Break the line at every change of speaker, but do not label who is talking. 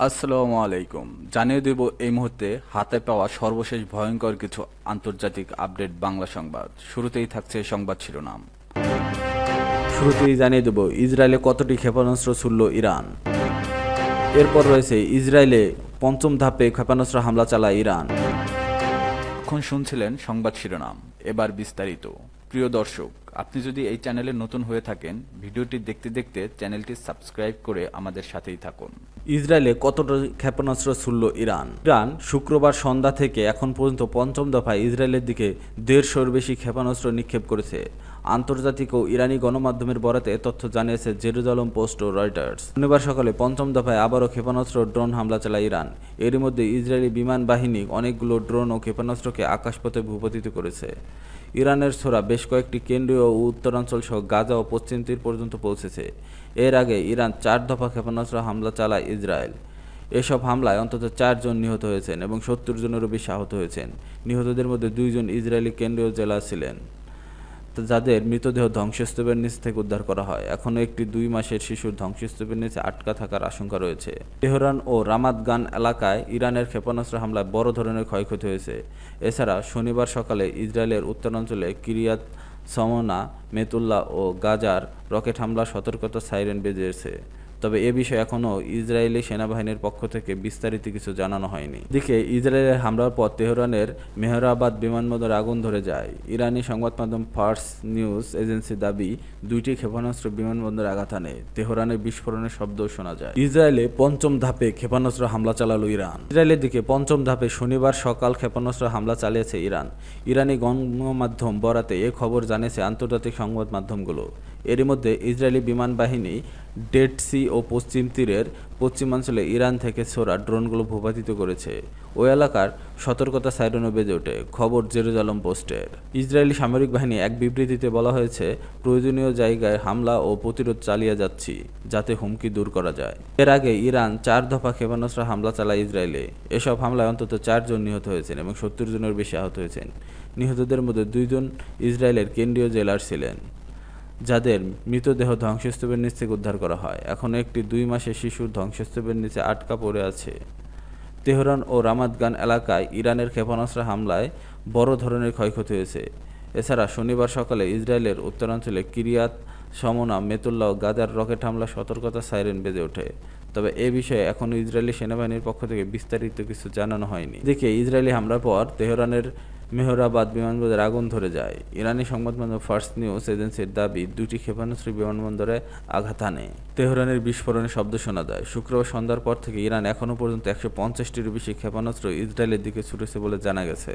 আসসালামু আলাইকুম। জানিয়ে দেব এই মুহূর্তে হাতে পাওয়া সর্বশেষ ভয়ঙ্কর কিছু আন্তর্জাতিক আপডেট বাংলা সংবাদ। শুরুতেই থাকছে সংবাদ শিরোনাম। শুরুতেই জানিয়ে দেব ইসরায়েলে কতটি ক্ষেপণাস্ত্র ছুড়ল ইরান। এরপর রয়েছে ইসরায়েলে পঞ্চম ধাপে ক্ষেপণাস্ত্র হামলা চালায় ইরান। এখন শুনছিলেন সংবাদ শিরোনাম, এবার বিস্তারিত। প্রিয় দর্শক, আপনি যদি এই চ্যানেলে নতুন হয়ে থাকেন, ভিডিওটি দেখতে দেখতে চ্যানেলটি সাবস্ক্রাইব করে আমাদের সাথেই থাকুন। ইসরায়েলে কতটা ক্ষেপণাস্ত্র ছুড়ল ইরান? ইরান শুক্রবার সন্ধ্যা থেকে এখন পর্যন্ত পঞ্চম দফায় ইসরায়েলের দিকে 150-র বেশি ক্ষেপণাস্ত্র নিক্ষেপ করেছে। আন্তর্জাতিক ও ইরানি গণমাধ্যমের বরাতে তথ্য জানিয়েছে জেরুজালেম পোস্ট ও রয়টার্স। শনিবার সকালে পঞ্চম দফায় আবারও ক্ষেপণাস্ত্র ড্রোন হামলা চালায় ইরান। এরই মধ্যে ইসরায়েলি বিমান বাহিনী অনেকগুলো ড্রোন ও ক্ষেপণাস্ত্রকে আকাশপথে ভূপাতিত করেছে। ইরানের ছোড়া বেশ কয়েকটি কেন্দ্রীয় ও উত্তরাঞ্চল সহ গাজা ও পশ্চিম তীর পর্যন্ত পৌঁছেছে। এর আগে ইরান 4 দফা ক্ষেপণাস্ত্র হামলা চালায় ইসরায়েল। এসব হামলায় অন্তত 4 জন নিহত হয়েছেন এবং 70 জনেরও বেশি আহত হয়েছেন। নিহতদের মধ্যে 2 জন ইসরায়েলি কেন্দ্রীয় জেলা ছিলেন, যাদের মৃতদেহ ধ্বংসস্তূপের নিচ থেকে উদ্ধার করা হয়। এখনও একটি 2 মাসের শিশুর ধ্বংসস্তূপের নিচে আটকা থাকার আশঙ্কা রয়েছে। তেহরান ও রামাত গান এলাকায় ইরানের ক্ষেপণাস্ত্র হামলায় বড় ধরনের ক্ষয়ক্ষতি হয়েছে। এছাড়া শনিবার সকালে ইসরায়েলের উত্তরাঞ্চলে কিরিয়াত সমনা, মেতুল্লা ও গাজার রকেট হামলার সতর্কতা সাইরেন বেজেছে। তবে এ বিষয়ে এখনও ইসরায়েলি সেনাবাহিনীর পক্ষ থেকে বিস্তারিত কিছু জানানো হয়নি। এদিকে ইসরায়েলের হামলার পর তেহরানের মেহরাবাদ বিমানবন্দরে আগুন ধরে যায়। ইরানি সংবাদ মাধ্যম ফার্স নিউজ এজেন্সি দাবি, 2টি ক্ষেপণাস্ত্র বিমানবন্দরে আঘাত হানে। তেহরানে বিস্ফোরণের শব্দও শোনা যায়। ইসরায়েলে পঞ্চম ধাপে ক্ষেপণাস্ত্র হামলা চালালো ইরান। ইসরায়েলের দিকে পঞ্চম ধাপে শনিবার সকাল ক্ষেপণাস্ত্র হামলা চালিয়েছে ইরান। ইরানি গণমাধ্যম বরাতে এ খবর জানিয়েছে আন্তর্জাতিক সংবাদ মাধ্যমগুলো। এরই মধ্যে ইসরায়েলি বিমান বাহিনী ডেড সি ও পশ্চিম তীরের পশ্চিমাঞ্চলে ইরান থেকে ছোড়া ড্রোনগুলো ভূপাতিত করেছে। ওই এলাকার সতর্কতা সাইরেনও বেজে ওঠে। খবর জেরুজালেম পোস্টের। ইসরায়েলি সামরিক বাহিনী এক বিবৃতিতে বলা হয়েছে, প্রয়োজনীয় জায়গায় হামলা ও প্রতিরোধ চালিয়ে যাচ্ছি, যাতে হুমকি দূর করা যায়। এর আগে ইরান 4 দফা ক্ষেপণাস্ত্র হামলা চালায় ইসরায়েলে। এসব হামলায় অন্তত 4 জন নিহত হয়েছেন এবং 70 জনের বেশি আহত হয়েছেন। নিহতদের মধ্যে 2 জন ইসরায়েলের কেন্দ্রীয় জেলার ছিলেন, যাদের মৃতদেহ ধ্বংসস্তূপের নিচ থেকে উদ্ধার করা হয়। এখনও একটি 2 মাসের শিশু ধ্বংসস্তূপের নিচে আটকা পড়ে আছে। তেহরান ও রামাত গান এলাকায় ইরানের ক্ষেপণাস্ত্র হামলায় বড় ধরনের ক্ষয়ক্ষতি হয়েছে। এছাড়া শনিবার সকালে ইসরায়েলের উত্তরাঞ্চলে কিরিয়াত সমনা, মেতুল্লা ও গাজার রকেট হামলার সতর্কতা সাইরেন বেজে ওঠে। তবে এ বিষয়ে এখনও ইসরায়েলি সেনাবাহিনীর পক্ষ থেকে বিস্তারিত কিছু জানানো হয়নি। এদিকে ইসরায়েলি হামলার পর তেহরানের মেহরাবাদ বিমানবন্দরে আগুন ধরে যায়। ইরানি সংবাদ মাধ্যম ফার্স নিউজ এজেন্সির দাবি, 2টি ক্ষেপণাস্ত্র বিমানবন্দরে আঘাত হানে। তেহরানের বিস্ফোরণের শব্দ শোনা যায়। শুক্রবার সন্ধ্যার পর থেকে ইরান এখনও পর্যন্ত 150টিরও বেশি ক্ষেপণাস্ত্র ইসরায়েলের দিকে ছুটেছে বলে জানা গেছে।